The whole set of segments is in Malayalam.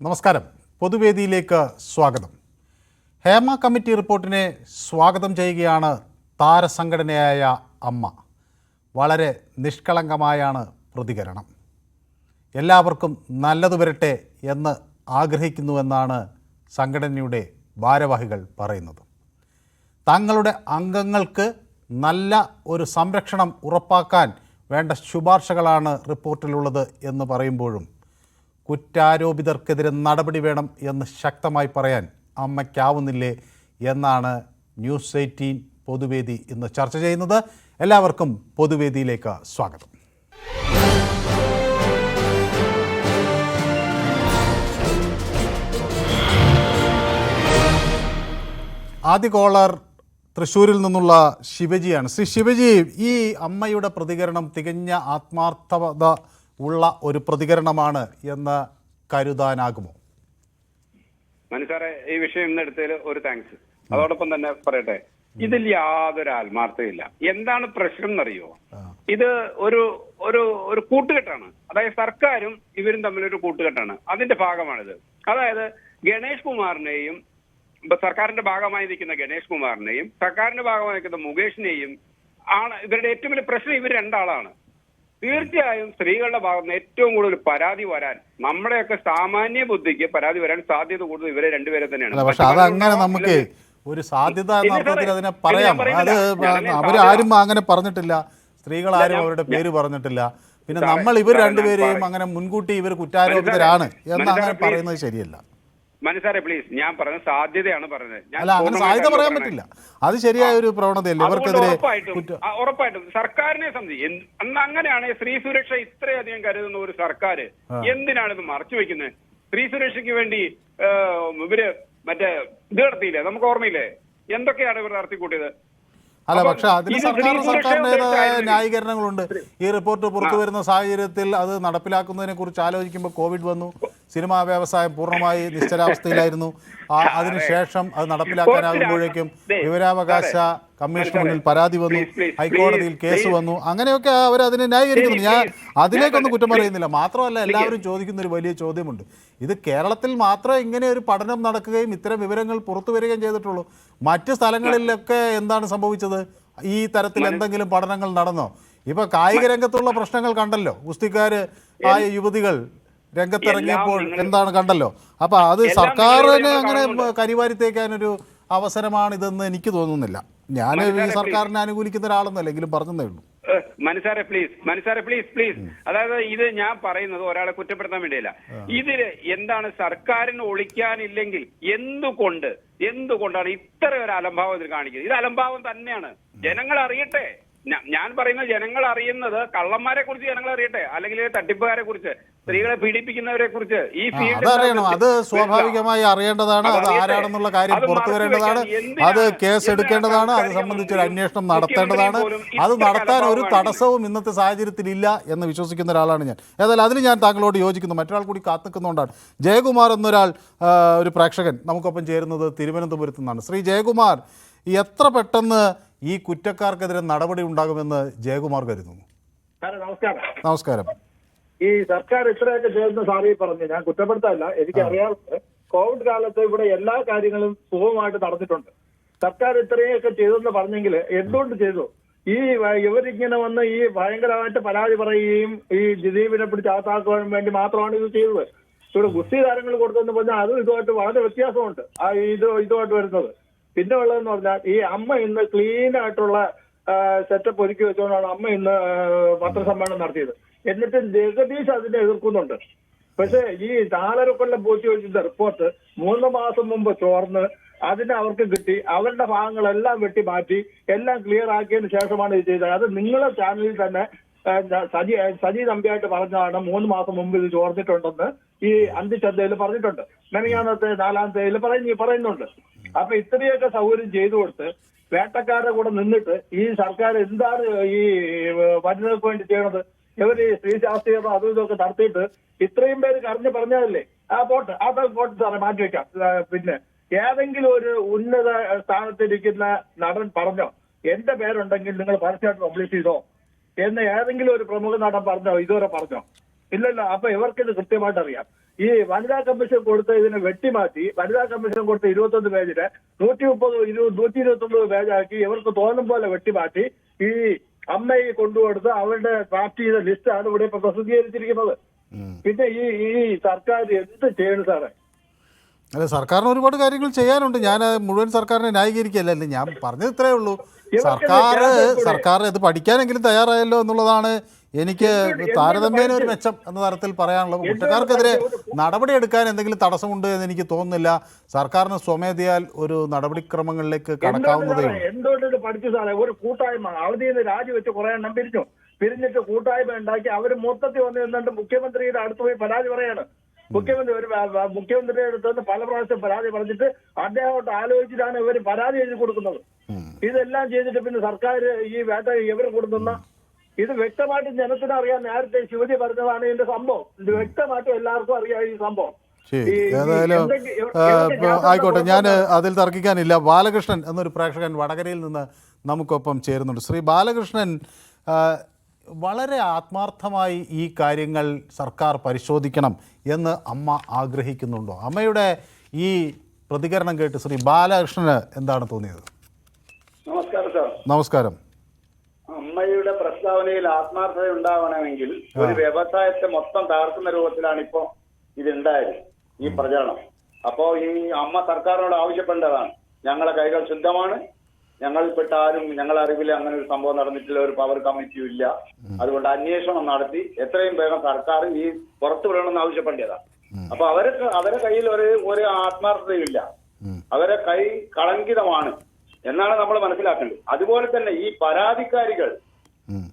നമസ്കാരം. പൊതുവേദിയിലേക്ക് സ്വാഗതം. ഹേമ കമ്മിറ്റി റിപ്പോർട്ടിനെ സ്വാഗതം ചെയ്യുകയാണ് താരസംഘടനയായ അമ്മ. വളരെ നിഷ്കളങ്കമായാണ് പ്രതികരണം. എല്ലാവർക്കും നല്ലത് വരട്ടെ എന്ന് ആഗ്രഹിക്കുന്നുവെന്നാണ് സംഘടനയുടെ ഭാരവാഹികൾ പറയുന്നത്. തങ്ങളുടെ അംഗങ്ങൾക്ക് നല്ല ഒരു സംരക്ഷണം ഉറപ്പാക്കാൻ വേണ്ട ശുപാർശകളാണ് റിപ്പോർട്ടിലുള്ളത് എന്ന് പറയുമ്പോഴും കുറ്റാരോപിതർക്കെതിരെ നടപടി വേണം എന്ന് ശക്തമായി പറയാൻ അമ്മയ്ക്കാവുന്നില്ലേ എന്നാണ് ന്യൂസ് 18 പൊതുവേദി ഇന്ന് ചർച്ച ചെയ്യുന്നത്. എല്ലാവർക്കും പൊതുവേദിയിലേക്ക് സ്വാഗതം. ആദ്യ കോളർ തൃശ്ശൂരിൽ നിന്നുള്ള ശിവജിയാണ്. ശ്രീ ശിവജി, ഈ അമ്മയുടെ പ്രതികരണം തികഞ്ഞ ആത്മാർത്ഥത ഉള്ള ഒരു പ്രതികരണമാണ് എന്ന് കരുതാനാകുമോ? മനസ്സാറെ, ഈ വിഷയം ഇന്നെടുത്തതിൽ ഒരു താങ്ക്സ്. അതോടൊപ്പം തന്നെ പറയട്ടെ, ഇതിൽ യാതൊരു ആത്മാർത്ഥതയില്ല. എന്താണ് പ്രശ്നം എന്നറിയോ? ഇത് ഒരു ഒരു ഒരു കൂട്ടുകെട്ടാണ്. അതായത് സർക്കാരും ഇവരും തമ്മിലൊരു കൂട്ടുകെട്ടാണ്. അതിന്റെ ഭാഗമാണിത്. അതായത് ഗണേഷ് കുമാറിനെയും സർക്കാരിന്റെ ഭാഗമായി നിൽക്കുന്ന ഗണേഷ് കുമാറിനെയും സർക്കാരിന്റെ ഭാഗമായി നിൽക്കുന്ന മുകേഷിനെയും ആണ് ഇവരുടെ ഏറ്റവും വലിയ പ്രശ്നം. ഇവർ രണ്ടാളാണ്. തീർച്ചയായും സ്ത്രീകളുടെ ഭാഗത്ത് നിന്ന് ഏറ്റവും കൂടുതൽ പരാതി വരാൻ, നമ്മുടെയൊക്കെ സാമാന്യ ബുദ്ധിക്ക് പരാതി വരാൻ സാധ്യത കൂടുതൽ ഇവരെ രണ്ടുപേരെ തന്നെയാണ്. പക്ഷെ അതങ്ങനെ നമുക്ക് ഒരു സാധ്യത എന്ന അർത്ഥത്തിൽ അതിനെ പറയാം. അത് അവരാരും അങ്ങനെ പറഞ്ഞിട്ടില്ല. സ്ത്രീകൾ ആരും അവരുടെ പേര് പറഞ്ഞിട്ടില്ല. പിന്നെ നമ്മൾ ഇവർ രണ്ടുപേരെയും അങ്ങനെ മുൻകൂട്ടി ഇവർ കുറ്റാരോപിതരാണ് എന്ന് അങ്ങനെ പറയുന്നത് ശരിയല്ല. മനസ്സാരെ പ്ലീസ്, ഞാൻ പറഞ്ഞ സാധ്യതയാണ് പറഞ്ഞത്. അല്ല, അങ്ങനെ സാധ്യത പറയാൻ പറ്റില്ല. അത് ശരിയായ ഒരു പ്രവണതയല്ലേ ഇവർക്കെതിരെ? ഉറപ്പായിട്ടും സർക്കാരിനെ സംബന്ധിച്ച് അന്ന് അങ്ങനെയാണ്. സ്ത്രീ സുരക്ഷ ഇത്രയധികം കരുതുന്ന ഒരു സർക്കാർ എന്തിനാണ് ഇത് മറച്ചു വെക്കുന്നത്? സ്ത്രീ സുരക്ഷയ്ക്ക് വേണ്ടി ഇവര് മറ്റേ ഇത് നടത്തിയില്ലേ? നമുക്ക് ഓർമ്മയില്ലേ എന്തൊക്കെയാണ് ഇവർ നടത്തിക്കൂട്ടിയത്? അല്ല, പക്ഷെ അതിന് സർക്കാരിൻ്റെതായ ന്യായീകരണങ്ങളുണ്ട്. ഈ റിപ്പോർട്ട് പുറത്തു വരുന്ന സാഹചര്യത്തിൽ അത് നടപ്പിലാക്കുന്നതിനെ കുറിച്ച് ആലോചിക്കുമ്പോൾ കോവിഡ് വന്നു. സിനിമാ വ്യവസായം പൂർണ്ണമായി നിശ്ചലാവസ്ഥയിലായിരുന്നു. അതിനുശേഷം അത് നടപ്പിലാക്കാനാകുമ്പോഴേക്കും വിവരാവകാശ കമ്മീഷന് മുന്നിൽ പരാതി വന്നു, ഹൈക്കോടതിയിൽ കേസ് വന്നു. അങ്ങനെയൊക്കെ അവർ അതിനെ ന്യായീകരിക്കുന്നു. ഞാൻ അതിലേക്കൊന്നും കുറ്റം പറയുന്നില്ല. മാത്രമല്ല, എല്ലാവരും ചോദിക്കുന്ന ഒരു വലിയ ചോദ്യമുണ്ട്. ഇത് കേരളത്തിൽ മാത്രമേ ഇങ്ങനെ ഒരു പഠനം നടക്കുകയും ഇത്തരം വിവരങ്ങൾ പുറത്തു വരികയും ചെയ്തിട്ടുള്ളൂ. മറ്റ് സ്ഥലങ്ങളിലൊക്കെ എന്താണ് സംഭവിച്ചത്? ഈ തരത്തിൽ എന്തെങ്കിലും പഠനങ്ങൾ നടന്നോ? ഇപ്പൊ കായിക രംഗത്തുള്ള പ്രശ്നങ്ങൾ കണ്ടല്ലോ. ഗുസ്തിക്കാർ ആയ യുവതികൾ രംഗത്തിറങ്ങിയപ്പോൾ എന്താണ് കണ്ടല്ലോ. അപ്പൊ അത് സർക്കാരിന് അങ്ങനെ കരിവാരിത്തേക്കാനൊരു അവസരമാണിതെന്ന് എനിക്ക് തോന്നുന്നില്ല. ഞാൻ ഈ സർക്കാരിനെ അനുകൂലിക്കുന്ന ഒരാളൊന്നുമല്ല, എങ്കിലും പറഞ്ഞതേ ഉള്ളൂ. മനസ്സാരെ പ്ലീസ്. അതായത് ഇത് ഞാൻ പറയുന്നത് ഒരാളെ കുറ്റപ്പെടുത്താൻ വേണ്ടിയല്ല. ഇതില് എന്താണ് സർക്കാരിന് ഒളിക്കാനില്ലെങ്കിൽ എന്തുകൊണ്ടാണ് ഇത്ര ഒരു അലംഭാവം ഇതിൽ കാണിക്കുന്നത്? ഇത് അലംഭാവം തന്നെയാണ്. ജനങ്ങൾ അറിയട്ടെ. ഞാൻ പറയുന്നത് ജനങ്ങൾ അറിയുന്നത് കള്ളന്മാരെ കുറിച്ച് ജനങ്ങൾ അറിയട്ടെ, അല്ലെങ്കിൽ തട്ടിപ്പുകാരെ കുറിച്ച്, സ്ത്രീകളെ പീഡിപ്പിക്കുന്നവരെ കുറിച്ച്. ഈ അതറിയണം, അത് സ്വാഭാവികമായി അറിയേണ്ടതാണ്. അത് ആരാണെന്നുള്ള കാര്യം പുറത്തു വരേണ്ടതാണ്. അത് കേസ് എടുക്കേണ്ടതാണ്. അത് സംബന്ധിച്ചൊരു അന്വേഷണം നടത്തേണ്ടതാണ്. അത് നടത്താൻ ഒരു തടസ്സവും ഇന്നത്തെ സാഹചര്യത്തിൽ ഇല്ല എന്ന് വിശ്വസിക്കുന്ന ഒരാളാണ് ഞാൻ. ഏതായാലും അതിന് ഞാൻ താങ്കളോട് യോജിക്കുന്നു. മറ്റൊരാൾ കൂടി കാത്തുനിൽക്കുന്നതുകൊണ്ടാണ്. ജയകുമാർ എന്നൊരാൾ, ഒരു പ്രേക്ഷകൻ നമുക്കൊപ്പം ചേരുന്നത് തിരുവനന്തപുരത്ത് നിന്നാണ്. ശ്രീ ജയകുമാർ, എത്ര പെട്ടെന്ന് ഈ കുറ്റക്കാർക്കെതിരെ നടപടി ഉണ്ടാകുമെന്ന് ജയകുമാർ കരുതുന്നു? നമസ്കാരം. ഈ സർക്കാർ ഇത്രയൊക്കെ ചെയ്യുന്ന സാറി പറഞ്ഞു, ഞാൻ കുറ്റപ്പെടുത്താറില്ല. എനിക്കറിയാവുന്നത് കോവിഡ് കാലത്ത് ഇവിടെ എല്ലാ കാര്യങ്ങളും സുഗമമായിട്ട് നടന്നിട്ടുണ്ട്. സർക്കാർ ഇത്രയൊക്കെ ചെയ്തെന്ന് പറഞ്ഞെങ്കിൽ എന്തുകൊണ്ട് ചെയ്തു? ഈ ഇവരിങ്ങനെ വന്ന് ഈ ഭയങ്കരമായിട്ട് പരാതി പറയുകയും ഈ ദിലീപിനെ പിടിച്ച് അകത്താക്കുവാൻ വേണ്ടി മാത്രമാണ് ഇത് ചെയ്തത്. ഇവിടെ ഗുസ്തി താരങ്ങൾ കൊടുത്തെന്ന് പറഞ്ഞാൽ അതും ഇതുമായിട്ട് വളരെ വ്യത്യാസമുണ്ട്. ഇതുമായിട്ട് വരുന്നത്. പിന്നെ ഉള്ളതെന്ന് പറഞ്ഞാൽ ഈ അമ്മ ഇന്ന് ക്ലീൻ ആയിട്ടുള്ള സെറ്റപ്പ് ഒരുക്കി വെച്ചുകൊണ്ടാണ് അമ്മ ഇന്ന് പത്രസമ്മേളനം നടത്തിയത്. എന്നിട്ട് ജഗദീഷ് അതിനെ എതിർക്കുന്നുണ്ട്. പക്ഷേ ഈ 4.5 കൊല്ലം പൂഴ്ത്തി വെച്ചിരുന്ന റിപ്പോർട്ട് 3 മാസം മുമ്പ് ചോർന്ന് അതിന് അവർക്ക് കിട്ടി. അവരുടെ ഭാഗങ്ങളെല്ലാം വെട്ടി മാറ്റി എല്ലാം ക്ലിയർ ആക്കിയതിന് ശേഷമാണ് ഇത് ചെയ്തത്. അത് നിങ്ങളെ ചാനലിൽ തന്നെ സജി നമ്പിയായിട്ട് പറഞ്ഞതാണ് 3 മാസം മുമ്പ് ഇത് ചോർന്നിട്ടുണ്ടെന്ന് ഈ അന്തിച്ചന്തയിൽ പറഞ്ഞിട്ടുണ്ട്. മെനങ്ങാന്നത്തെ 4-ാമത്തെ പറയുന്നുണ്ട്. അപ്പൊ ഇത്രയൊക്കെ സൗകര്യം ചെയ്തു കൊടുത്ത് വേട്ടക്കാരുടെ കൂടെ നിന്നിട്ട് ഈ സർക്കാർ എന്താണ് ഈ വനിതകൾക്ക് വേണ്ടി ചെയ്യണത്? ഇവര് സ്ത്രീ ശാസ്ത്രീയത അതും ഇതൊക്കെ നടത്തിയിട്ട് ഇത്രയും പേര് കരഞ്ഞു പറഞ്ഞതല്ലേ? പോട്ട് സാറേ, മാറ്റിവെക്കാം. പിന്നെ ഏതെങ്കിലും ഒരു ഉന്നത സ്ഥാനത്തിരിക്കുന്ന നടൻ പറഞ്ഞോ എന്റെ പേരുണ്ടെങ്കിൽ നിങ്ങൾ പരസ്യമായിട്ട് പബ്ലിഷ് ചെയ്തോ എന്ന് ഏതെങ്കിലും ഒരു പ്രമുഖ നടൻ പറഞ്ഞോ? ഇതുവരെ പറഞ്ഞോ? ഇല്ലല്ലോ. അപ്പൊ ഇവർക്കിത് കൃത്യമായിട്ട് അറിയാം. ഈ വനിതാ കമ്മീഷൻ കൊടുത്ത ഇതിനെ വെട്ടിമാറ്റി വനിതാ കമ്മീഷൻ കൊടുത്ത 21 പേജിന് 129 പേജാക്കി ഇവർക്ക് തോന്നും പോലെ വെട്ടിമാറ്റി ഈ അമ്മയെ കൊണ്ടുകൊടുത്ത് അവരുടെ ഡ്രാഫ്റ്റ് ചെയ്ത ലിസ്റ്റാണ് ഇവിടെ ഇപ്പൊ പ്രസിദ്ധീകരിച്ചിരിക്കുന്നത്. പിന്നെ ഈ സർക്കാർ എന്ത് ചെയ്യണം സാറേ? അല്ല, സർക്കാരിന് ഒരുപാട് കാര്യങ്ങൾ ചെയ്യാനുണ്ട്. ഞാൻ മുഴുവൻ സർക്കാരിനെ ന്യായീകരിക്കുകയല്ല. ഞാൻ പറഞ്ഞത് ഇത്രയേ ഉള്ളൂ. സർക്കാർ ഇത് പഠിക്കാനെങ്കിലും തയ്യാറായല്ലോ എന്നുള്ളതാണ് എനിക്ക് താരതമ്യേന ഒരു മെച്ചം എന്ന തരത്തിൽ പറയാനുള്ളത്. കുറ്റക്കാർക്കെതിരെ നടപടിയെടുക്കാൻ എന്തെങ്കിലും തടസ്സമുണ്ട് എന്ന് എനിക്ക് തോന്നുന്നില്ല. സർക്കാരിന് സ്വമേധയാൽ ഒരു നടപടിക്രമങ്ങളിലേക്ക് കടക്കാവുന്നതേ ഉള്ളൂ. എന്തുകൊണ്ട് പഠിച്ചു സാറേ? ഒരു കൂട്ടായ്മ അവധിയിൽ നിന്ന് രാജിവെച്ച് കുറെ എണ്ണം പിരിഞ്ഞിട്ട് കൂട്ടായ്മ ഉണ്ടാക്കി അവർ മൊത്തത്തിൽ വന്നു നിന്നിട്ട് മുഖ്യമന്ത്രിയുടെ അടുത്ത് പോയി പരാതി പറയാണ്. മുഖ്യമന്ത്രിയുടെ അടുത്ത് പല പ്രാവശ്യം പരാതി പറഞ്ഞിട്ട് അദ്ദേഹത്തോട്ട് ആലോചിച്ചിട്ടാണ് ഇവർ പരാതി എഴുതി കൊടുക്കുന്നത്. ഇതെല്ലാം ചെയ്തിട്ട് പിന്നെ സർക്കാർ ഈ വേട്ട ഇവർ കൊടുക്കുന്ന ഇത് വ്യക്തമായിട്ട് ജനത്തിന് അറിയാം. നേരത്തെ ശിവജി പറഞ്ഞതാണ് ഇതിന്റെ സംഭവം. ഇത് വ്യക്തമായിട്ടും എല്ലാവർക്കും അറിയാം ഈ സംഭവം. ഏതായാലും ആയിക്കോട്ടെ, ഞാൻ അതിൽ തർക്കിക്കാനില്ല. ബാലകൃഷ്ണൻ എന്നൊരു പ്രേക്ഷകൻ വടകരയിൽ നിന്ന് നമുക്കൊപ്പം ചേരുന്നുണ്ട്. ശ്രീ ബാലകൃഷ്ണൻ, വളരെ ആത്മാർത്ഥമായി ഈ കാര്യങ്ങൾ സർക്കാർ പരിശോധിക്കണം എന്ന് അമ്മ ആഗ്രഹിക്കുന്നുണ്ടോ? അമ്മയുടെ ഈ പ്രതികരണം കേട്ട് ശ്രീ ബാലകൃഷ്ണന് എന്താണ് തോന്നിയത്? നമസ്കാരം സാർ. നമസ്കാരം. അമ്മയുടെ പ്രസ്താവനയിൽ ആത്മാർത്ഥത ഉണ്ടാവണമെങ്കിൽ ഒരു വ്യവസായത്തെ മൊത്തം തകർക്കുന്ന രൂപത്തിലാണ് ഇപ്പോ ഇതുണ്ടായത്, ഈ പ്രചരണം. അപ്പോ ഈ അമ്മ സർക്കാരിനോട് ആവശ്യപ്പെടേണ്ടതാണ്. ഞങ്ങളെ കൈകൾ ശുദ്ധമാണ്, ഞങ്ങളിൽപ്പെട്ട ആരും ഞങ്ങളെ അറിവിൽ അങ്ങനെ ഒരു സംഭവം നടന്നിട്ടില്ല, ഒരു പവർ കമ്മിറ്റിയും ഇല്ല. അതുകൊണ്ട് അന്വേഷണം നടത്തി എത്രയും വേഗം സർക്കാർ ഈ പുറത്തു വിടണമെന്ന് ആവശ്യപ്പെടേണ്ടതാണ്. അപ്പൊ അവരെ കയ്യിൽ ഒരു ആത്മാർത്ഥതയില്ല, അവരെ കൈ കളങ്കിതമാണ് എന്നാണ് നമ്മൾ മനസ്സിലാക്കേണ്ടത്. അതുപോലെ തന്നെ ഈ പരാതിക്കാരികൾ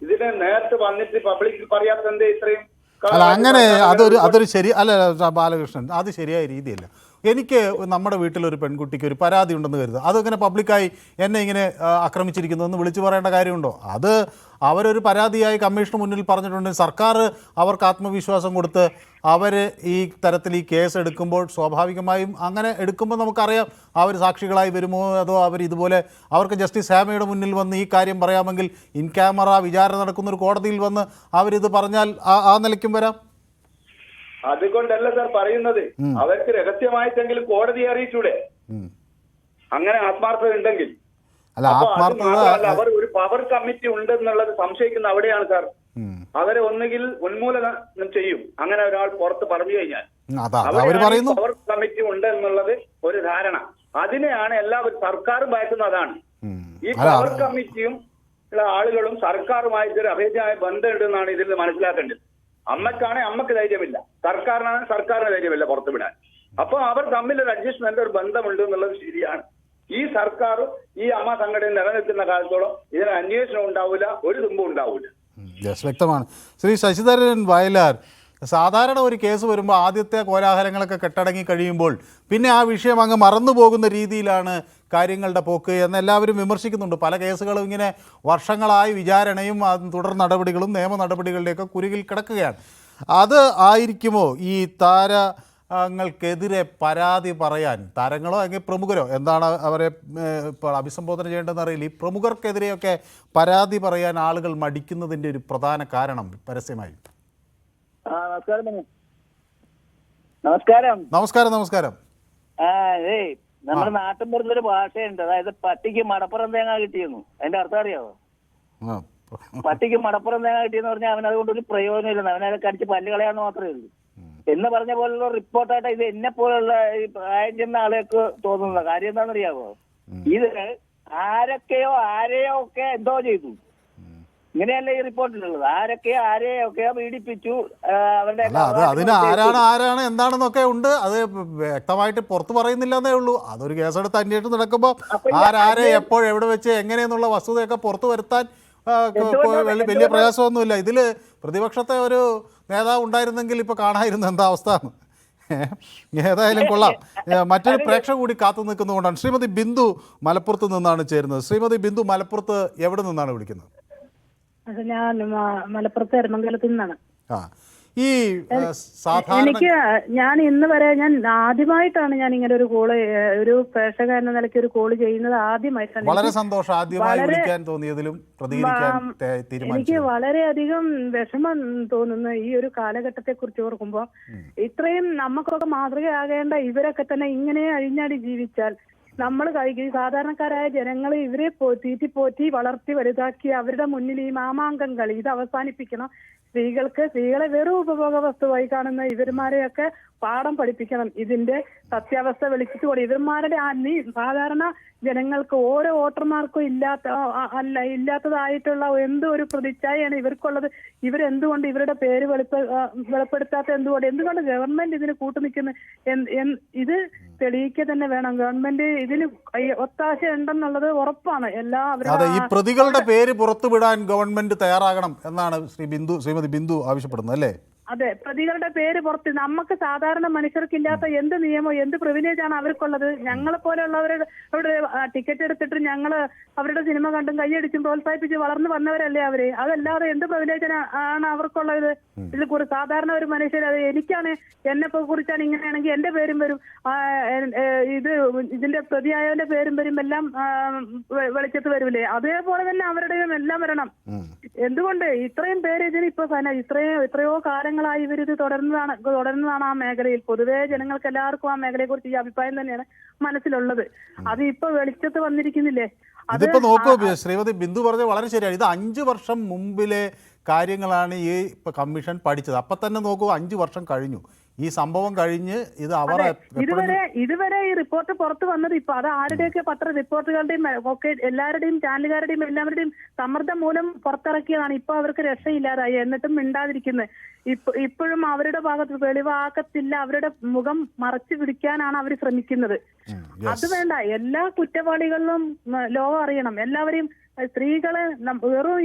ഇതിനെ നേരത്തെ വന്നിട്ട് പബ്ലിക്കിൽ പറയാത്തത് ഇത്രയും അല്ല, അങ്ങനെ അതൊരു ശരി അല്ല ബാലകൃഷ്ണൻ, അത് ശരിയായ രീതിയല്ല. എനിക്ക് നമ്മുടെ വീട്ടിലൊരു പെൺകുട്ടിക്ക് ഒരു പരാതി ഉണ്ടെന്ന് കരുതുക, അതങ്ങനെ പബ്ലിക്കായി എന്നെ ഇങ്ങനെ ആക്രമിച്ചിരിക്കുന്നു എന്ന് വിളിച്ചു പറയേണ്ട കാര്യമുണ്ടോ? അത് അവരൊരു പരാതിയായി കമ്മീഷന് മുന്നിൽ പറഞ്ഞിട്ടുണ്ട്. സർക്കാർ അവർക്ക് ആത്മവിശ്വാസം കൊടുത്ത് അവർ ഈ തരത്തിൽ ഈ കേസ് എടുക്കുമ്പോൾ സ്വാഭാവികമായും അങ്ങനെ എടുക്കുമ്പോൾ നമുക്കറിയാം അവർ സാക്ഷികളായി വരുമോ, അതോ അവർ ഇതുപോലെ അവർക്ക് ജസ്റ്റിസ് ഹേമയുടെ മുന്നിൽ വന്ന് ഈ കാര്യം പറയാമെങ്കിൽ ഇൻ ക്യാമറ വിചാരണ നടക്കുന്നൊരു കോടതിയിൽ വന്ന് അവരിത് പറഞ്ഞാൽ ആ നിലയ്ക്കും വരാം. അതുകൊണ്ടല്ല സാർ പറയുന്നത്, അവർക്ക് രഹസ്യമായിട്ടെങ്കിലും കോടതിയെ അറിയിച്ചൂടെ അങ്ങനെ ആത്മാർത്ഥത ഉണ്ടെങ്കിൽ? അവർ ഒരു പവർ കമ്മിറ്റി ഉണ്ടെന്നുള്ളത് സംശയിക്കുന്ന അവിടെയാണ് സാർ. അവരെ ഒന്നുകിൽ ഉന്മൂലനം ചെയ്യും അങ്ങനെ ഒരാൾ പുറത്ത് പറഞ്ഞു കഴിഞ്ഞാൽ. പവർ കമ്മിറ്റി ഉണ്ട് എന്നുള്ളത് ഒരു ധാരണ, അതിനെയാണ് എല്ലാവരും സർക്കാരും ഭയക്കുന്നത്. അതാണ് ഈ പവർ കമ്മിറ്റിയും ആളുകളും സർക്കാരുമായിട്ട് ഒരു അഭേദ്യമായ ബന്ധമുണ്ടെന്നാണ് ഇതിൽ മനസ്സിലാക്കേണ്ടത്. അമ്മക്കാണെങ്കിൽ അമ്മക്ക് ധൈര്യമില്ല, സർക്കാരിനാണെങ്കിൽ സർക്കാരിന് ധൈര്യമില്ല പുറത്തു വിടാൻ. അപ്പൊ അവർ തമ്മിൽ ഒരു അഡ്ജസ്റ്റ്മെന്റ്, ഒരു ബന്ധമുണ്ട് എന്നുള്ളത് ശരിയാണ്. ഈ സർക്കാർ ഈ അമ്മ സംഘടന നിലനിൽക്കുന്ന കാലത്തോളം ഇതിന് അന്വേഷണം ഉണ്ടാവില്ല, ഒരു തുമ്പും ഉണ്ടാവില്ല. വ്യക്തമാണ്. ശ്രീ ശശിധരൻ വയലാർ, സാധാരണ ഒരു കേസ് വരുമ്പോൾ ആദ്യത്തെ കോലാഹലങ്ങളൊക്കെ കെട്ടടങ്ങി കഴിയുമ്പോൾ പിന്നെ ആ വിഷയം അങ്ങ് മറന്നു പോകുന്ന രീതിയിലാണ് കാര്യങ്ങളുടെ പോക്ക് എന്ന് എല്ലാവരും വിമർശിക്കുന്നുണ്ട്. പല കേസുകളും ഇങ്ങനെ വർഷങ്ങളായി വിചാരണയും തുടർ നടപടികളും നിയമ നടപടികളുടെയൊക്കെ കുരുകിൽ കിടക്കുകയാണ്. അത് ആയിരിക്കുമോ ഈ താരങ്ങൾക്കെതിരെ പരാതി പറയാൻ, താരങ്ങളോ അല്ലെങ്കിൽ പ്രമുഖരോ എന്താണ് അവരെ ഇപ്പോൾ അഭിസംബോധന ചെയ്യേണ്ടതെന്ന് അറിയില്ല, ഈ പ്രമുഖർക്കെതിരെയൊക്കെ പരാതി പറയാൻ ആളുകൾ മടിക്കുന്നതിൻ്റെ ഒരു പ്രധാന കാരണം പരസ്യമായി? നമസ്കാരം. നമസ്കാരം. നമ്മുടെ നാട്ടിൻ പുറത്തൊരു ഭാഷയുണ്ട്, അതായത് പട്ടിക്ക് മടപ്പുറം തേങ്ങ കിട്ടിയെന്നു. അതിന്റെ അർത്ഥം അറിയാവോ? പട്ടിക്ക് മടപ്പുറം തേങ്ങ കിട്ടിയെന്ന് പറഞ്ഞാൽ അവൻ അതുകൊണ്ട് ഒരു പ്രയോജനമില്ല, അവനത് കടിച്ച് പല്ല് കളയാന്ന് മാത്രമേ ഉള്ളൂ എന്ന് പറഞ്ഞ പോലുള്ള റിപ്പോർട്ടായിട്ട് ഇത് എന്നെ പോലുള്ള ഈ പ്രായം ചെന്ന ആളുകൾക്ക് തോന്നുന്ന കാര്യം എന്താണെന്നറിയാവോ? ഇത് ആരെയോ ഒക്കെ എന്തോ ചെയ്തു. ഇങ്ങനെയല്ല ഈ റിപ്പോർട്ടിലുള്ളത്. ആരെയൊക്കെയോ പീഡിപ്പിച്ചു. അതിന് ആരാണ് എന്താണെന്നൊക്കെ ഉണ്ട്. അത് വ്യക്തമായിട്ട് പുറത്ത് പറയുന്നില്ല എന്നേ ഉള്ളൂ. അതൊരു കേസെടുത്ത് അന്വേഷണം നടക്കുമ്പോൾ ആരെ എപ്പോൾ എവിടെ വെച്ച് എങ്ങനെയെന്നുള്ള വസ്തുതയൊക്കെ പുറത്തു വരുത്താൻ വലിയ പ്രയാസമൊന്നുമില്ല. ഇതിൽ പ്രതിപക്ഷത്തെ ഒരു നേതാവ് ഉണ്ടായിരുന്നെങ്കിൽ ഇപ്പോൾ കാണായിരുന്നു എന്താ അവസ്ഥ. ഏതായാലും കൊള്ളാം. മറ്റൊരു പ്രേക്ഷക കൂടി കാത്തു നിൽക്കുന്നതുകൊണ്ടാണ്. ശ്രീമതി ബിന്ദു മലപ്പുറത്ത് നിന്നാണ് ചേരുന്നത്. ശ്രീമതി ബിന്ദു മലപ്പുറത്ത് എവിടെ നിന്നാണ് വിളിക്കുന്നത്? ഞാൻ മലപ്പുറത്ത് എരമംഗലത്ത് നിന്നാണ്. ഈ സാധാരണ എനിക്ക് ഞാൻ ഇന്ന് വരെ ഞാൻ ആദ്യമായിട്ടാണ് ഞാൻ ഇങ്ങനെ ഒരു കോള് ഒരു പ്രേക്ഷക എന്ന നിലയ്ക്ക് ഒരു കോള് ചെയ്യുന്നത് ആദ്യമായിട്ടാണ്. വളരെ സന്തോഷം ആദ്യമായി വിളിക്കാൻ തോന്നിയതിലും പ്രതികരിക്കാൻ എനിക്ക് തീരുമാനിച്ചു. വളരെയധികം വിഷമം തോന്നുന്നു ഈ ഒരു കാലഘട്ടത്തെ കുറിച്ച് ഓർക്കുമ്പോൾ. ഇത്രയും നമുക്കൊക്കെ മാതൃകയാകേണ്ട ഇവരൊക്കെ തന്നെ ഇങ്ങനെ അഴിഞ്ഞാടി ജീവിച്ചാൽ നമ്മൾ കഴിക്കും സാധാരണക്കാരായ ജനങ്ങൾ ഇവരെ തീറ്റിപ്പോറ്റി വളർത്തി വലുതാക്കി അവരുടെ മുന്നിൽ ഈ മാമാങ്കം കളി ഇത് അവസാനിപ്പിക്കണം. സ്ത്രീകളെ വെറും ഉപഭോഗ വസ്തുവായി കാണുന്ന ഇവന്മാരെയൊക്കെ പാഠം പഠിപ്പിക്കണം. ഇതിന്റെ സത്യാവസ്ഥ വെളിച്ചിട്ട് കൂടി ഇവന്മാരുടെ സാധാരണ ജനങ്ങൾക്ക് ഓരോ വോട്ടർമാർക്കും ഇല്ലാത്തതായിട്ടുള്ള എന്തോ ഒരു പ്രതിച്ഛായയാണ് ഇവർക്കുള്ളത്. ഇവരെന്തുകൊണ്ട് ഇവരുടെ പേര് വെളിപ്പെടുത്താത്ത എന്തുകൊണ്ട് ഗവൺമെന്റ് ഇതിന് കൂട്ടുനിൽക്കുന്നു? ഇത് തെളിയിക്കുക തന്നെ വേണം. ഗവൺമെന്റ് ഇതിന് ഒത്താശ ഉണ്ടെന്നുള്ളത് ഉറപ്പാണ്. ഈ പ്രതികളുടെ പേര് പുറത്തുവിടാൻ ഗവൺമെന്റ് തയ്യാറാകണം എന്നാണ് ശ്രീമതി ബിന്ദു ആവശ്യപ്പെടുന്നത് അല്ലേ? അതെ, പ്രതികളുടെ പേര് പുറത്ത് നമുക്ക് സാധാരണ മനുഷ്യർക്കില്ലാത്ത എന്ത് നിയമം എന്ത് പ്രിവിലേജ് ആണ് അവർക്കുള്ളത്? ഞങ്ങളെ പോലെയുള്ളവരുടെ ടിക്കറ്റ് എടുത്തിട്ട് ഞങ്ങള് അവരുടെ സിനിമ കണ്ടും കൈയടിച്ചും പ്രോത്സാഹിപ്പിച്ച് വളർന്നു വന്നവരല്ലേ അവര്? അതല്ലാതെ എന്ത് പ്രിവിലേജ് ആണ് അവർക്കുള്ളത്? ഇതിൽ സാധാരണ ഒരു മനുഷ്യർ എനിക്കാണ് എന്നെ കുറിച്ചാണ് ഇങ്ങനെയാണെങ്കിൽ എന്റെ പേരും വരും, ഇതിന്റെ പ്രതിയായവന്റെ പേരും വരും, എല്ലാം വെളിച്ചത്ത് വരൂലേ? അതേപോലെ തന്നെ അവരുടെയും എല്ലാം വരണം. എന്തുകൊണ്ട് ഇത്രയും പേര് ഇതിന് ഇപ്പൊ എത്രയോ കാലങ്ങളായി ഇവരിത് തുടരുന്നതാണ് ആ മേഖലയിൽ. പൊതുവെ ജനങ്ങൾക്ക് എല്ലാവർക്കും ആ മേഖലയെ കുറിച്ച് ഈ അഭിപ്രായം തന്നെയാണ് മനസ്സിലുള്ളത്. അത് ഇപ്പൊ വെളിച്ചത്ത് വന്നിരിക്കുന്നില്ലേ? ഇതിപ്പോ നോക്കൂ, ശ്രീമതി ബിന്ദു പറഞ്ഞത് വളരെ ശരിയാണ്. ഇത് 5 വർഷം മുമ്പിലെ കാര്യങ്ങളാണ് ഈ കമ്മീഷൻ പഠിച്ചത്. അപ്പൊ തന്നെ നോക്കൂ, 5 വർഷം കഴിഞ്ഞു ഈ സംഭവം കഴിഞ്ഞ്. ഇത് ഇതുവരെ ഈ റിപ്പോർട്ട് പുറത്തു വന്നത് ഇപ്പൊ അത് ആരുടെയൊക്കെ റിപ്പോർട്ടുകളുടെയും ഒക്കെ എല്ലാവരുടെയും ചാനലുകാരുടെയും എല്ലാവരുടെയും സമ്മർദ്ദം മൂലം പുറത്തിറക്കിയതാണ്. ഇപ്പൊ അവർക്ക് രക്ഷയില്ലാതായി. എന്നിട്ടും മിണ്ടാതിരിക്കുന്നത്. ഇപ്പോഴും അവരുടെ ഭാഗത്ത് വെളിവാക്കത്തില്ല. അവരുടെ മുഖം മറച്ചു പിടിക്കാനാണ് അവർ ശ്രമിക്കുന്നത്. അത് വേണ്ട. എല്ലാ കുറ്റവാളികളിലും ലോകം അറിയണം. എല്ലാവരെയും സ്ത്രീകളെ വെറും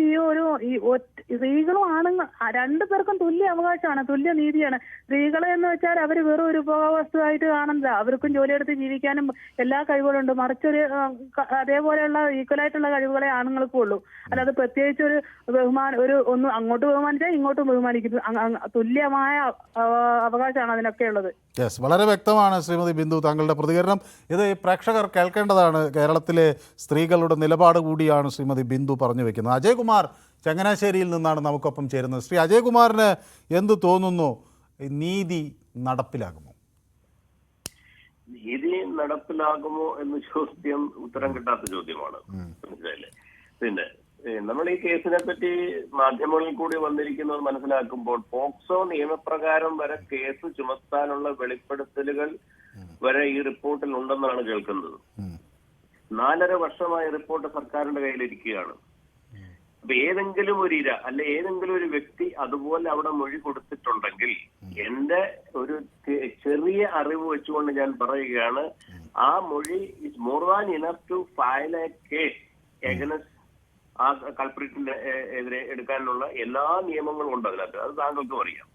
സ്ത്രീകളും ആണുങ്ങൾ രണ്ടുപേർക്കും തുല്യ അവകാശമാണ്, തുല്യ നീതിയാണ്. സ്ത്രീകളെ എന്ന് വെച്ചാൽ അവർ വെറും ഒരു ഉപഭോഗവസ്തുവായിട്ട് കാണുന്നില്ല. അവർക്കും ജോലിയെടുത്ത് ജീവിക്കാനും എല്ലാ കഴിവുകളുണ്ട്. മറിച്ചൊരു അതേപോലെയുള്ള ഈക്വലായിട്ടുള്ള കഴിവുകളെ ആണുങ്ങൾക്കും ഉള്ളൂ. അല്ലാതെ പ്രത്യേകിച്ച് ഒരു ഒന്ന് അങ്ങോട്ട് ബഹുമാനിച്ചാൽ ഇങ്ങോട്ടും ബഹുമാനിക്കുന്നു. തുല്യമായ അവകാശമാണ് അതിനൊക്കെ ഉള്ളത്. യെസ്, വളരെ വ്യക്തമാണ് ശ്രീമതി ബിന്ദു താങ്കളുടെ പ്രതികരണം. ഇത് പ്രേക്ഷകർ കേൾക്കേണ്ടതാണ്. കേരളത്തിലെ സ്ത്രീകളുടെ നിലപാട് കൂടിയാണ് ശ്രീമതി ബിന്ദു പറഞ്ഞു വെക്കുന്നത്. അജയ്കുമാർ ചങ്ങനാശ്ശേരിയിൽ നിന്നാണ് നമുക്കൊപ്പം ചേരുന്നത്. ശ്രീ അജയ്കുമാറിന് എന്ത് തോന്നുന്നു? നീതി നടപ്പിലാകുമോ? നീതി നടപ്പിലാകുമോ എന്ന ചോദ്യം ഉത്തരം കിട്ടാത്ത ചോദ്യമാണ്. മനസ്സിലായില്ലേ? പിന്നെ നമ്മൾ ഈ കേസിനെ പറ്റി മാധ്യമങ്ങളിൽ കൂടി വന്നിരിക്കുന്നത് മനസ്സിലാക്കുമ്പോൾ പോക്സോ നിയമപ്രകാരം വരെ കേസ് ചുമത്താനുള്ള വെളിപ്പെടുത്തലുകൾ വരെ ഈ റിപ്പോർട്ടിൽ ഉണ്ടെന്നാണ് കേൾക്കുന്നത്. 4.5 വർഷമായ റിപ്പോർട്ട് സർക്കാരിന്റെ കയ്യിലിരിക്കുകയാണ്. അപ്പൊ ഏതെങ്കിലും ഒരു ഏതെങ്കിലും ഒരു വ്യക്തി അതുപോലെ അവിടെ മൊഴി കൊടുത്തിട്ടുണ്ടെങ്കിൽ എന്റെ ഒരു ചെറിയ അറിവ് വെച്ചുകൊണ്ട് ഞാൻ പറയുകയാണ്, ആ മൊഴി is more than enough to file a case against ആ കൾപ്രിറ്റിന്റെ എതിരെ എടുക്കാനുള്ള എല്ലാ നിയമങ്ങളും ഉണ്ട് അതിനകത്ത്. അത് താങ്കൾക്കും അറിയാം.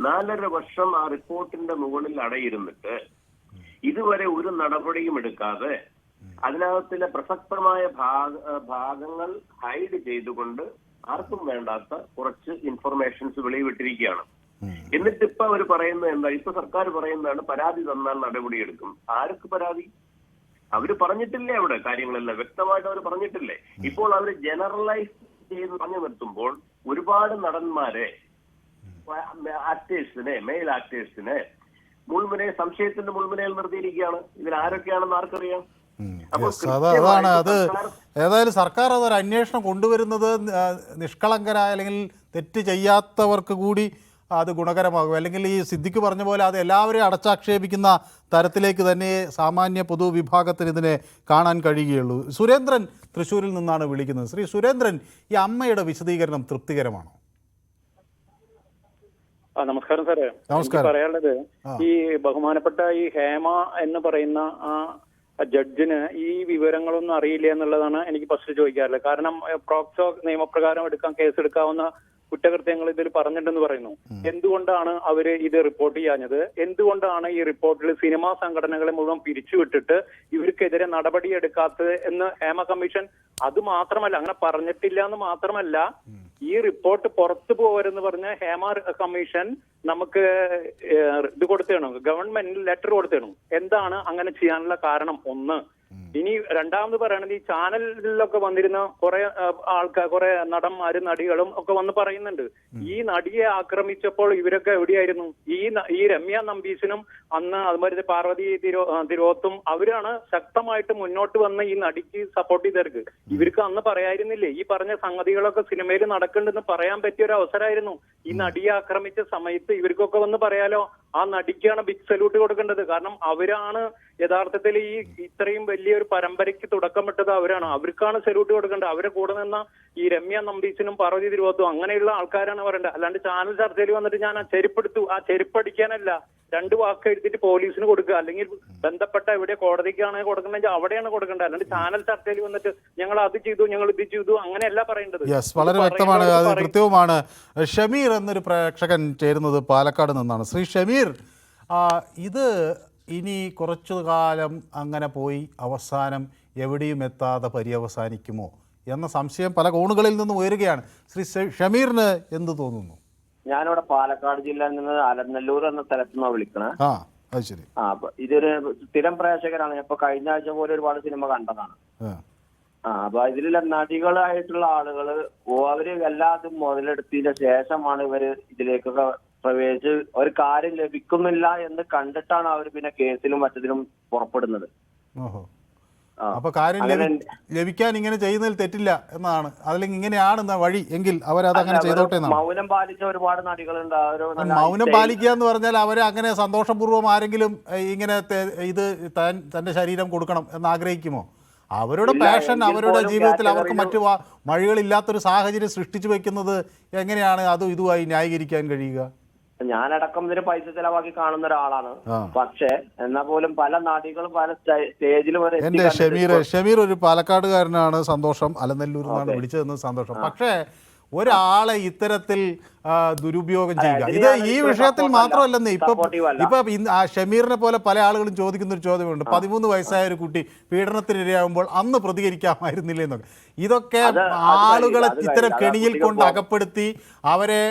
4.5 വർഷം ആ റിപ്പോർട്ടിന്റെ മുകളിൽ അടയിരുന്നിട്ട് ഇതുവരെ ഒരു നടപടിയും എടുക്കാതെ അതിനകത്തിലെ പ്രസക്തമായ ഭാഗങ്ങൾ ഹൈഡ് ചെയ്തുകൊണ്ട് ആർക്കും വേണ്ടാത്ത കുറച്ച് ഇൻഫർമേഷൻസ് വെളിവിട്ടിരിക്കുകയാണ്. എന്നിട്ട് ഇപ്പൊ അവർ പറയുന്നത് എന്താ? ഇപ്പൊ സർക്കാർ പറയുന്നതാണ് പരാതി തന്നാൽ നടപടിയെടുക്കും. ആർക്ക് പരാതി? അവര് പറഞ്ഞിട്ടില്ലേ അവിടെ കാര്യങ്ങളെല്ലാം വ്യക്തമായിട്ട് അവർ പറഞ്ഞിട്ടില്ലേ? ഇപ്പോൾ അവർ ജനറലൈസ് ചെയ്ത് പറഞ്ഞു നിർത്തുമ്പോൾ ഒരുപാട് നടന്മാരെ മെയിൽ ആക്ടേഴ്സിനെ സംശയത്തിന്റെ മുൾമുനയിൽ നിർത്തിയിരിക്കുകയാണ്. ഇതിൽ ആരൊക്കെയാണെന്ന് ആർക്കറിയാം? അതാണ് അത്. ഏതായാലും സർക്കാർ അതൊരു അന്വേഷണം കൊണ്ടുവരുന്നത് നിഷ്കളങ്കരായ അല്ലെങ്കിൽ തെറ്റ് ചെയ്യാത്തവർക്ക് കൂടി അത് ഗുണകരമാകും. അല്ലെങ്കിൽ ഈ സിദ്ദിഖ് പറഞ്ഞ പോലെ അത് എല്ലാവരെയും അടച്ചാക്ഷേപിക്കുന്ന തരത്തിലേക്ക് തന്നെ സാമാന്യ പൊതുവിഭാഗത്തിന് ഇതിനെ കാണാൻ കഴിയുകയുള്ളൂ. സുരേന്ദ്രൻ തൃശ്ശൂരിൽ നിന്നാണ് വിളിക്കുന്നത്. ശ്രീ സുരേന്ദ്രൻ, ഈ അമ്മയുടെ വിശദീകരണം തൃപ്തികരമാണോ? നമസ്കാരം സാറേ. എനിക്ക് പറയാനുള്ളത്, ഈ ബഹുമാനപ്പെട്ട ഈ ഹേമ എന്ന് പറയുന്ന ആ ജഡ്ജിന് ഈ വിവരങ്ങളൊന്നും അറിയില്ല എന്നുള്ളതാണ് എനിക്ക് ഫസ്റ്റ് ചോദിക്കാറുള്ളത്. കാരണം പ്രോക്സോ നിയമപ്രകാരം കേസെടുക്കാവുന്ന കുറ്റകൃത്യങ്ങൾ ഇതിൽ പറഞ്ഞിട്ടുണ്ടെന്ന് പറയുന്നു. എന്തുകൊണ്ടാണ് അവര് ഇത് റിപ്പോർട്ട് ചെയ്യാഞ്ഞത്? എന്തുകൊണ്ടാണ് ഈ റിപ്പോർട്ടിൽ സിനിമാ സംഘടനകളെ മുഴുവൻ പിരിച്ചുവിട്ടിട്ട് ഇവർക്കെതിരെ നടപടിയെടുക്കാത്തത് എന്ന് ഹേമ കമ്മീഷൻ അത് മാത്രമല്ല, അങ്ങനെ പറഞ്ഞിട്ടില്ല എന്ന് മാത്രമല്ല, ഈ റിപ്പോർട്ട് പുറത്തു പോകരുതെന്ന് പറഞ്ഞ ഹേമ കമ്മീഷൻ നമുക്ക് ഇത് കൊടുത്തേണു, ഗവൺമെന്റിൽ ലെറ്റർ കൊടുത്തേണു. എന്താണ് അങ്ങനെ ചെയ്യാനുള്ള കാരണം? ഒന്ന്. ഇനി രണ്ടാമത് പറയണത്, ഈ ചാനലിലൊക്കെ വന്നിരുന്ന കുറെ ആൾക്കാർ, കുറെ നടന്മാരും നടികളും ഒക്കെ വന്ന് പറയുന്നുണ്ട്, ഈ നടിയെ ആക്രമിച്ചപ്പോൾ ഇവരൊക്കെ എവിടെയായിരുന്നു? ഈ രമ്യ നമ്പീശനും അന്ന് അതുമാതിരി പാർവതി തിരുവോത്തും അവരാണ് ശക്തമായിട്ട് മുന്നോട്ട് വന്ന് ഈ നടിക്ക് സപ്പോർട്ട് ചെയ്തവർക്ക്. ഇവർക്ക് അന്ന് പറയായിരുന്നില്ലേ ഈ പറഞ്ഞ സംഗതികളൊക്കെ സിനിമയിൽ നടക്കുന്നുണ്ടെന്ന് പറയാൻ പറ്റിയ ഒരു അവസരമായിരുന്നു. ഈ നടിയെ ആക്രമിച്ച സമയത്ത് ഇവർക്കൊക്കെ വന്ന് പറയാലോ. ആ നടിക്കാണ് ബിഗ് സല്യൂട്ട് കൊടുക്കേണ്ടത്. കാരണം അവരാണ് യഥാർത്ഥത്തിൽ ഈ ഇത്രയും വലിയൊരു പരമ്പരയ്ക്ക് തുടക്കമിട്ടത് അവരാണ്. അവർക്കാണ് സല്യൂട്ട് കൊടുക്കേണ്ടത്. അവരെ കൂടെ നിന്ന ഈ രമ്യ നമ്പീശനും പാർവതി തിരുവോത്തും അങ്ങനെയുള്ള ആൾക്കാരാണ് പറയേണ്ടത്. അല്ലാണ്ട് ചാനൽ ചർച്ചയിൽ വന്നിട്ട് ഞാൻ ആ ചെരുപ്പെടുത്തു, ആ ചെരുപ്പടിക്കാനല്ല, 2 വാക്ക് എഴുതിയിട്ട് പോലീസിന് കൊടുക്കുക, അല്ലെങ്കിൽ ബന്ധപ്പെട്ട എവിടെ കോടതിക്കാണ് കൊടുക്കണമെങ്കിൽ അവിടെയാണ് കൊടുക്കേണ്ടത്. അല്ലാണ്ട് ചാനൽ ചർച്ചയിൽ വന്നിട്ട് ഞങ്ങൾ അത് ചെയ്തു, ഞങ്ങൾ ഇത് ചെയ്തു, അങ്ങനെയല്ല പറയേണ്ടത്. വളരെ വ്യക്തമാണ്, അത് കൃത്യവുമാണ്. ഷമീർ എന്നൊരു പ്രേക്ഷകൻ ചേരുന്നത് പാലക്കാട് നിന്നാണ്. ശ്രീ ഷമീർ, ഇത് ഇനി കുറച്ചു കാലം അങ്ങനെ പോയി അവസാനം എവിടെയും എത്താതെ പര്യവസാനിക്കുമോ എന്ന സംശയം പല കോണുകളിൽ നിന്നും ഉയരുകയാണ്. ശ്രീ ഷമീറിന് എന്ത് തോന്നുന്നു? ഞാനിവിടെ പാലക്കാട് ജില്ലയിൽ നിന്ന് അലനല്ലൂർ എന്ന സ്ഥലത്ത് നിന്നാണ് വിളിക്കണേ. അത് ശരി. അപ്പൊ ഇതൊരു സ്ഥിരം പ്രേക്ഷകരാണ്. ഇപ്പൊ കഴിഞ്ഞ ആഴ്ച പോലെ ഒരുപാട് സിനിമ കണ്ടതാണ്. അപ്പൊ ഇതിലുള്ള നടികളായിട്ടുള്ള ആളുകള് അവര് എല്ലാതും മുതലെടുത്തതിന് ശേഷമാണ് ഇവര് ഇതിലേക്കൊക്കെ പ്രവേശിച്ച് ഒരു കാര്യം ലഭിക്കുന്നില്ല എന്ന് കണ്ടിട്ടാണ് അവർ പിന്നെ കേസിലും മറ്റതിലും പുറപ്പെടുന്നത്. അപ്പൊ കാര്യം ലഭിക്കാൻ ഇങ്ങനെ ചെയ്യുന്നതിൽ തെറ്റില്ല എന്നാണ്, അല്ലെങ്കിൽ ഇങ്ങനെയാണ് വഴി എങ്കിൽ അവരത് അങ്ങനെ ചെയ്തോട്ടെ. മൗനം പാലിച്ച ഒരുപാട് നടികളുണ്ട്. മൗനം പാലിക്കുക എന്ന് പറഞ്ഞാൽ അവരെ അങ്ങനെ സന്തോഷപൂർവ്വം ആരെങ്കിലും ഇങ്ങനെ ഇത് തന്റെ ശരീരം കൊടുക്കണം എന്ന് ആഗ്രഹിക്കുമോ? അവരുടെ പാഷൻ, അവരുടെ ജീവിതത്തിൽ അവർക്ക് മറ്റു വഴികളില്ലാത്തൊരു സാഹചര്യം സൃഷ്ടിച്ചു വെക്കുന്നത് എങ്ങനെയാണ് അതും ഇതുമായി ന്യായീകരിക്കാൻ കഴിയുക? ഞാനടക്കം ഇതിന് പൈസ ചെലവാക്കി കാണുന്ന ഒരാളാണ്. പക്ഷെ എന്നാ പോലും പല നടികളും പല സ്റ്റേജിൽ വരെ. എന്റെ ഷമീർ ഒരു പാലക്കാടുകാരനാണ്. സന്തോഷം. അലനല്ലൂരിൽ നിന്നാണ് വിളിച്ചതെന്ന് സന്തോഷം. പക്ഷേ ഒരാളെ ഇത്തരത്തിൽ ദുരുപയോഗം ചെയ്യുക, ഇത് ഈ വിഷയത്തിൽ മാത്രമല്ലെന്ന് ഇപ്പൊ ഷമീറിനെ പോലെ പല ആളുകളും ചോദിക്കുന്ന ഒരു ചോദ്യമുണ്ട്. 13 വയസ്സായ ഒരു കുട്ടി പീഡനത്തിനിരയാകുമ്പോൾ അന്ന് പ്രതികരിക്കാമായിരുന്നില്ല എന്നൊക്കെ. ഇതൊക്കെ ആളുകളെ ഇത്തരം കെണിയിൽ കൊണ്ട് അകപ്പെടുത്തി അവരെ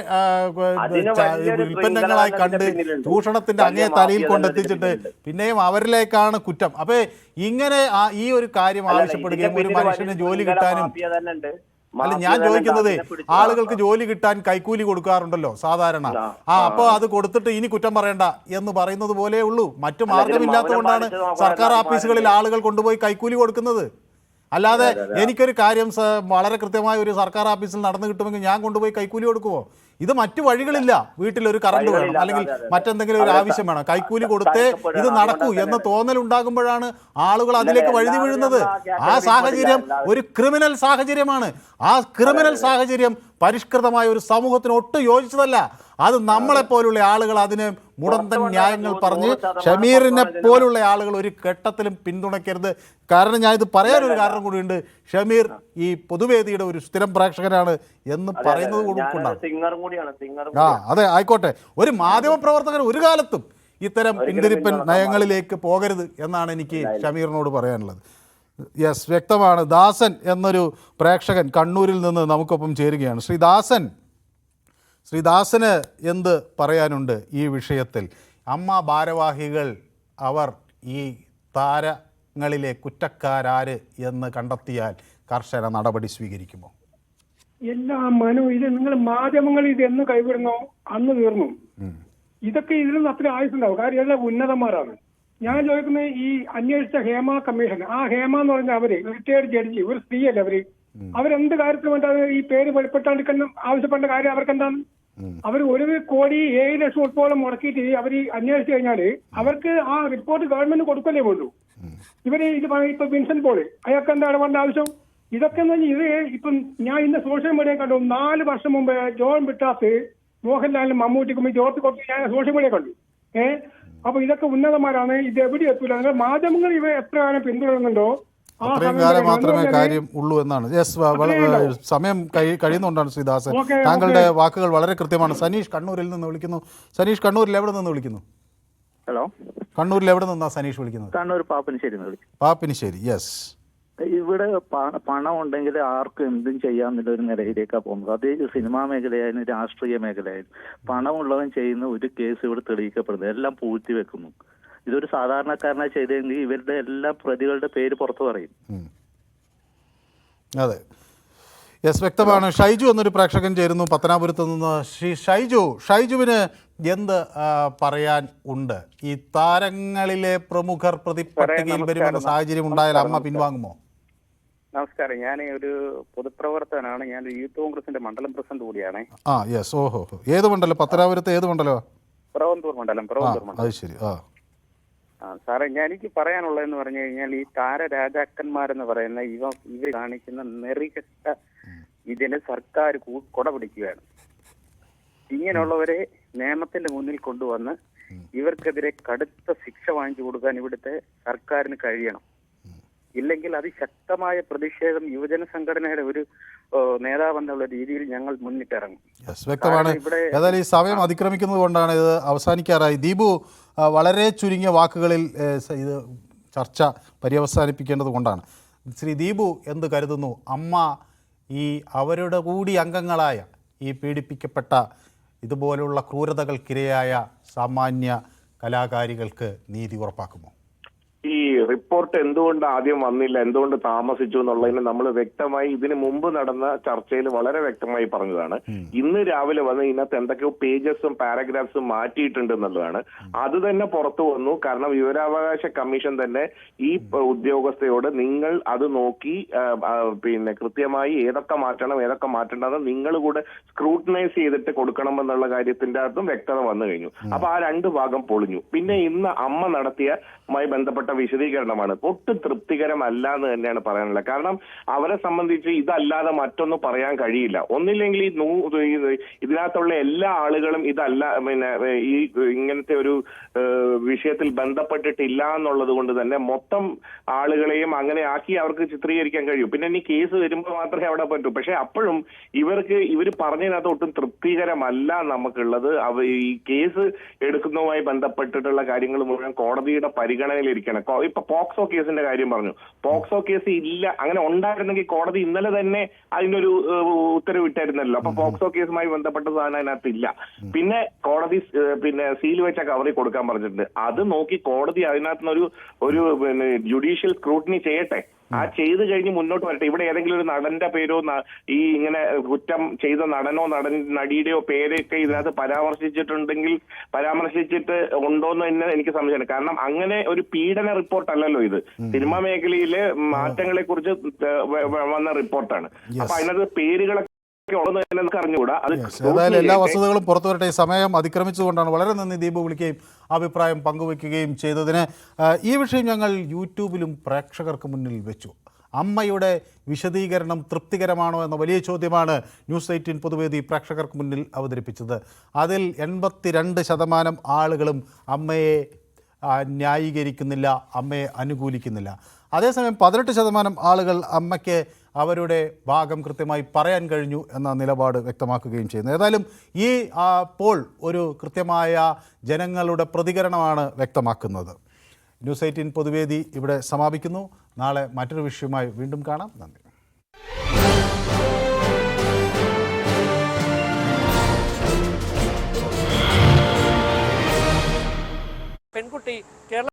ഉൽപ്പന്നങ്ങളായി കണ്ട് ചൂഷണത്തിന്റെ അങ്ങേ തലയിൽ കൊണ്ടെത്തിച്ചിട്ട് പിന്നെയും അവരിലേക്കാണ് കുറ്റം. അപ്പൊ ഇങ്ങനെ ഈ ഒരു കാര്യം ആവശ്യപ്പെടുകയും ഒരു മനുഷ്യന് ജോലി കിട്ടാനും. അല്ല, ഞാൻ ചോദിക്കുന്നത് ആളുകൾക്ക് ജോലി കിട്ടാൻ കൈക്കൂലി കൊടുക്കാറുണ്ടല്ലോ സാധാരണ. അപ്പോൾ അത് കൊടുത്തിട്ട് ഇനി കുറ്റം പറയണ്ട എന്ന് പറയുന്നത് പോലെ ഉള്ളൂ. മറ്റു മാർഗമില്ലാത്തതുകൊണ്ടാണ് സർക്കാർ ഓഫീസുകളിൽ ആളുകൾ കൊണ്ടുപോയി കൈക്കൂലി കൊടുക്കുന്നത്. അല്ലാതെ എനിക്കൊരു കാര്യം വളരെ കൃത്യമായ ഒരു സർക്കാർ ഓഫീസിൽ നടന്നു കിട്ടുമെങ്കിൽ ഞാൻ കൊണ്ടുപോയി കൈക്കൂലി കൊടുക്കുമോ? ഇത് മറ്റു വഴികളില്ല. വീട്ടിലൊരു കറണ്ട് വേണം, അല്ലെങ്കിൽ മറ്റെന്തെങ്കിലും ഒരു ആവശ്യം വേണം, കൈക്കൂലി കൊടുത്തേ ഇത് നടക്കൂ എന്ന തോന്നലുണ്ടാകുമ്പോഴാണ് ആളുകൾ അതിലേക്ക് വഴുതി വീഴുന്നത്. ആ സാഹചര്യം ഒരു ക്രിമിനൽ സാഹചര്യമാണ്. ആ ക്രിമിനൽ സാഹചര്യം പരിഷ്കൃതമായ ഒരു സമൂഹത്തിന് ഒട്ടും യോജിച്ചതല്ല. അത് നമ്മളെപ്പോലുള്ള ആളുകൾ അതിന് മുടന്തൻ ന്യായങ്ങൾ പറഞ്ഞ് ഷമീറിനെ പോലുള്ള ആളുകൾ ഒരു ഘട്ടത്തിലും പിന്തുണയ്ക്കരുത്. കാരണം ഞാൻ ഇത് പറയാനൊരു കാരണം കൂടിയുണ്ട്. ഷമീർ ഈ പൊതുവേദിയുടെ ഒരു സ്ഥിരം പ്രേക്ഷകനാണ് എന്ന് പറയുന്നത് കൊണ്ടാണ്. അതെ, ആയിക്കോട്ടെ. ഒരു മാധ്യമ പ്രവർത്തകർ ഒരു കാലത്തും ഇത്തരം പിന്തിരിപ്പൻ നയങ്ങളിലേക്ക് പോകരുത് എന്നാണ് എനിക്ക് ഷമീറിനോട് പറയാനുള്ളത്. യെസ്, വ്യക്തമാണ്. ദാസൻ എന്നൊരു പ്രേക്ഷകൻ കണ്ണൂരിൽ നിന്ന് നമുക്കൊപ്പം ചേരുകയാണ്. ശ്രീദാസന് എന്ത് പറയാനുണ്ട് ഈ വിഷയത്തിൽ? അമ്മ ഭാരവാഹികൾ അവർ ഈ താരങ്ങളിലെ കുറ്റക്കാരാര് എന്ന് കണ്ടെത്തിയാൽ കർശന നടപടി സ്വീകരിക്കുമോ? എല്ലാ ഇത് നിങ്ങൾ മാധ്യമങ്ങൾ ഇത് എന്ന് കൈവിടുന്നോ അന്ന് തീർന്നു. ഇതൊക്കെ ഇതിലൊന്നും അത്ര ആയുസുണ്ടാവും. കാര്യം എല്ലാം ഉന്നതന്മാരാണ്. ഞാൻ ചോദിക്കുന്നത് ഈ അന്വേഷിച്ച ഹേമ കമ്മീഷൻ, ആ ഹേമ എന്ന് പറഞ്ഞാൽ അവര് റിട്ടയർഡ് ജഡ്ജി, ഒരു സ്ത്രീയല്ലേ അവരെന്ത് കാര്യത്തിൽ വേണ്ടാണ് ഈ പേര് വെളിപ്പെട്ടാണ്ടിക്കണം ആവശ്യപ്പെട്ട കാര്യം അവർക്കെന്താണ്? അവർ 1,07,00,000 ഉൾപ്പോളം മുടക്കിയിട്ട് അവർ അന്വേഷിച്ചു കഴിഞ്ഞാല് അവർക്ക് ആ റിപ്പോർട്ട് ഗവൺമെന്റ് കൊടുക്കല്ലേ വേണ്ടു. ഇവര് ഇത് ഇപ്പൊ വിൻസെന്റ് പോള് അയാൾക്ക് എന്താ ഇടപെടേണ്ട ആവശ്യം? ഇതൊക്കെ എന്ന് പറഞ്ഞാൽ ഇത് ഇപ്പം ഞാൻ ഇന്ന് സോഷ്യൽ മീഡിയ കണ്ടു. 4 വർഷം മുമ്പ് ജോൺ ബിട്ടാസ് മോഹൻലാലിനും മമ്മൂട്ടിക്കും ജോർജ് കൊടുത്ത് ഞാൻ സോഷ്യൽ മീഡിയ കണ്ടു. അപ്പൊ ഇതൊക്കെ ഉന്നതന്മാരാണ്. ഇത് എവിടെ എത്തൂല. മാധ്യമങ്ങൾ ഇവ എത്ര കാലം പിന്തുടരുന്നുണ്ടോ അത്രയും കാലം മാത്രമേ കാര്യം ഉള്ളൂ എന്നാണ്. സമയം കഴിയുന്നുകൊണ്ടാണ് ശ്രീദാസൻ. താങ്കളുടെ വാക്കുകൾ വളരെ കൃത്യമാണ്. സനീഷ് കണ്ണൂരിൽ നിന്ന് വിളിക്കുന്നു. സനീഷ് കണ്ണൂരിൽ എവിടെ നിന്ന് വിളിക്കുന്നു? ഹലോ, കണ്ണൂരിൽ എവിടെ നിന്നാ സനീഷ് വിളിക്കുന്നത്? കണ്ണൂർ പാപ്പിനിശ്ശേരി. പാപ്പിനിശ്ശേരി, യെസ്. ഇവിടെ പണം ഉണ്ടെങ്കിൽ ആർക്കും എന്തും ചെയ്യാമെന്നുള്ള ഒരു നിലയിലേക്കാണ് പോകുന്നത്. അതേ സിനിമാ മേഖലയായാലും രാഷ്ട്രീയ മേഖലയായാലും പണമുള്ളവൻ ചെയ്യുന്ന ഒരു കേസ് ഇവിടെ തെളിയിക്കപ്പെടുന്നത് എല്ലാം പൂഴ്ത്തി വെക്കുന്നു. ഇതൊരു സാധാരണക്കാരനായി ചെയ്തെങ്കിൽ ഇവരുടെ എല്ലാ പ്രതികളുടെ പേര് പുറത്തു പറയും. അതെ, യെസ്, വ്യക്തമാണ്. ഷൈജു എന്നൊരു പ്രേക്ഷകൻ ചേരുന്നു പത്തനാപുരത്ത് നിന്ന്. ഷൈജുവിന് എന്ത് പറയാൻ ഉണ്ട്? ഈ താരങ്ങളിലെ പ്രമുഖർ പ്രതിപട്ടികയിൽ വരുമെന്ന സാഹചര്യം ഉണ്ടായാൽ അമ്മ പിൻവാങ്ങുമോ? നമസ്കാരം, ഞാൻ ഒരു പൊതുപ്രവർത്തകനാണ്. ഞാൻ യൂത്ത് കോൺഗ്രസിന്റെ മണ്ഡലം പ്രസിഡന്റ് കൂടിയാണ്. യെസ്. ഓഹോ, ഏത് മണ്ഡലം? പത്തനാപുരത്ത് ഏത് മണ്ഡലം? പ്രവന്തൂർ മണ്ഡലം. അത് ശരി. സാറേ, എനിക്ക് പറയാനുള്ളതെന്ന് പറഞ്ഞു കഴിഞ്ഞാൽ ഈ താരരാജാക്കന്മാരെന്ന് പറയുന്ന ഇവർ കാണിക്കുന്ന നെറികെട്ട ഇതിന് സർക്കാർ കൊട പിടിക്കുകയാണ്. ഇങ്ങനെയുള്ളവരെ നിയമത്തിന്റെ മുന്നിൽ കൊണ്ടുവന്ന് ഇവർക്കെതിരെ കടുത്ത ശിക്ഷ വാങ്ങിച്ചു കൊടുക്കാൻ ഇവിടുത്തെ സർക്കാരിന് കഴിയണം. ഇല്ലെങ്കിൽ അതിശക്തമായ പ്രതിഷേധം യുവജന സംഘടനയുടെ ഒരു നേതാവെന്നുള്ള രീതിയിൽ ഞങ്ങൾ മുന്നിട്ടിറങ്ങും. വ്യക്തമാണ്. ഏതായാലും ഈ സമയം അതിക്രമിക്കുന്നത് കൊണ്ടാണ് ഇത് അവസാനിക്കാറായി. ദീപു, വളരെ ചുരുങ്ങിയ വാക്കുകളിൽ ഇത് ചർച്ച പര്യവസാനിപ്പിക്കേണ്ടത് കൊണ്ടാണ്. ശ്രീ ദീപു എന്ത് കരുതുന്നു? അമ്മ ഈ അവരുടെ കൂടി അംഗങ്ങളായ ഈ പീഡിപ്പിക്കപ്പെട്ട ഇതുപോലുള്ള ക്രൂരതകൾക്കിരയായ സാമാന്യ കലാകാരികൾക്ക് നീതി ഉറപ്പാക്കുമോ? ഈ റിപ്പോർട്ട് എന്തുകൊണ്ട് ആദ്യം വന്നില്ല, എന്തുകൊണ്ട് താമസിച്ചു എന്നുള്ളതിന് നമ്മൾ വ്യക്തമായി ഇതിന് മുമ്പ് നടന്ന ചർച്ചയിൽ വളരെ വ്യക്തമായി പറഞ്ഞതാണ്. ഇന്ന് രാവിലെ വന്ന് ഇതിനകത്ത് എന്തൊക്കെയോ പേജസും പാരഗ്രാഫ്സും മാറ്റിയിട്ടുണ്ട് എന്നുള്ളതാണ്. അത് തന്നെ പുറത്തു വന്നു. കാരണം വിവരാവകാശ കമ്മീഷൻ തന്നെ ഈ ഉദ്യോഗസ്ഥയോട് നിങ്ങൾ അത് നോക്കി കൃത്യമായി ഏതൊക്കെ മാറ്റണം ഏതൊക്കെ മാറ്റേണ്ടത് നിങ്ങൾ കൂടെ സ്ക്രൂട്ടനൈസ് ചെയ്തിട്ട് കൊടുക്കണമെന്നുള്ള കാര്യത്തിന്റെ അകത്തും വ്യക്തത വന്നു കഴിഞ്ഞു. അപ്പൊ ആ രണ്ട് ഭാഗം പൊളിഞ്ഞു. പിന്നെ ഇന്ന് അമ്മ നടത്തിയമായി ബന്ധപ്പെട്ട വിശദീകരണമാണ് ഒട്ടും തൃപ്തികരമല്ല എന്ന് തന്നെയാണ് പറയാനുള്ളത്. കാരണം അവരെ സംബന്ധിച്ച് ഇതല്ലാതെ മറ്റൊന്നും പറയാൻ കഴിയില്ല. ഒന്നില്ലെങ്കിൽ ഇതിനകത്തുള്ള എല്ലാ ആളുകളും ഇതല്ല ഈ ഇങ്ങനത്തെ ഒരു വിഷയത്തിൽ ബന്ധപ്പെട്ടിട്ടില്ല എന്നുള്ളത് കൊണ്ട് തന്നെ മൊത്തം ആളുകളെയും അങ്ങനെ ആക്കി അവർക്ക് ചിത്രീകരിക്കാൻ കഴിയും. പിന്നെ ഇനി കേസ് വരുമ്പോൾ മാത്രമേ അവിടെ പറ്റൂ. പക്ഷെ അപ്പോഴും ഇവർ പറഞ്ഞതിനകത്ത് ഒട്ടും തൃപ്തികരമല്ല നമുക്കുള്ളത്. ഈ കേസ് എടുക്കുന്നതുമായി ബന്ധപ്പെട്ടിട്ടുള്ള കാര്യങ്ങൾ മുഴുവൻ കോടതിയുടെ പരിഗണനയിലിരിക്കണം. ഇപ്പൊ പോക്സോ കേസിന്റെ കാര്യം പറഞ്ഞു. പോക്സോ കേസ് ഇല്ല, അങ്ങനെ ഉണ്ടായിരുന്നെങ്കിൽ കോടതി ഇന്നലെ തന്നെ അതിനൊരു ഉത്തരവ് ഇട്ടായിരുന്നല്ലോ. അപ്പൊ പോക്സോ കേസുമായി ബന്ധപ്പെട്ട സാധനം അതിനകത്ത് ഇല്ല. പിന്നെ കോടതി സീൽ വെച്ച കവറിൽ കൊടുക്കാൻ പറഞ്ഞിട്ടുണ്ട്. അത് നോക്കി കോടതി അതിനകത്തുനിന്നൊരു ജുഡീഷ്യൽ സ്ക്രൂട്ടിനി ചെയ്യട്ടെ. ആ ചെയ്ത് കഴിഞ്ഞ് മുന്നോട്ട് വരട്ടെ. ഇവിടെ ഏതെങ്കിലും ഒരു നടന്റെ പേരോ ഈ ഇങ്ങനെ കുറ്റം ചെയ്ത നടനോ നടിയുടെയോ പേരൊക്കെ ഇതിനകത്ത് പരാമർശിച്ചിട്ട് ഉണ്ടോന്ന് തന്നെ എനിക്ക് സംശയമാണ്. കാരണം അങ്ങനെ ഒരു പീഡന റിപ്പോർട്ടല്ലല്ലോ ഇത്. സിനിമാ മേഖലയിലെ മാറ്റങ്ങളെ കുറിച്ച് വന്ന റിപ്പോർട്ടാണ്. അപ്പൊ അതിനകത്ത് പേരുകളൊക്കെ ഏതായാലും എല്ലാ വസ്തുതകളും പുറത്തു വരട്ടെ. സമയം അതിക്രമിച്ചുകൊണ്ടാണ്. വളരെ നന്ദി ദീപു വിളിക്കുകയും അഭിപ്രായം പങ്കുവയ്ക്കുകയും ചെയ്തതിന്. ഈ വിഷയം ഞങ്ങൾ യൂട്യൂബിലും പ്രേക്ഷകർക്ക് മുന്നിൽ വെച്ചു. അമ്മയുടെ വിശദീകരണം തൃപ്തികരമാണോ എന്ന വലിയ ചോദ്യമാണ് ന്യൂസ് 18 പൊതുവേദി പ്രേക്ഷകർക്ക് മുന്നിൽ അവതരിപ്പിച്ചത്. അതിൽ 82% ആളുകളും അമ്മയെ ന്യായീകരിക്കുന്നില്ല, അമ്മയെ അനുകൂലിക്കുന്നില്ല. അതേസമയം 18% ആളുകൾ അമ്മയ്ക്ക് അവരുടെ ഭാഗം കൃത്യമായി പറയാൻ കഴിഞ്ഞു എന്ന നിലപാട് വ്യക്തമാക്കുകയും ചെയ്യുന്നു. ഏതായാലും ഈ പോൾ ഒരു കൃത്യമായ ജനങ്ങളുടെ പ്രതികരണമാണ് വ്യക്തമാക്കുന്നത്. ന്യൂസ് 18 പൊതുവേദി ഇവിടെ സമാപിക്കുന്നു. നാളെ മറ്റൊരു വിഷയവുമായി വീണ്ടും കാണാം. നന്ദി.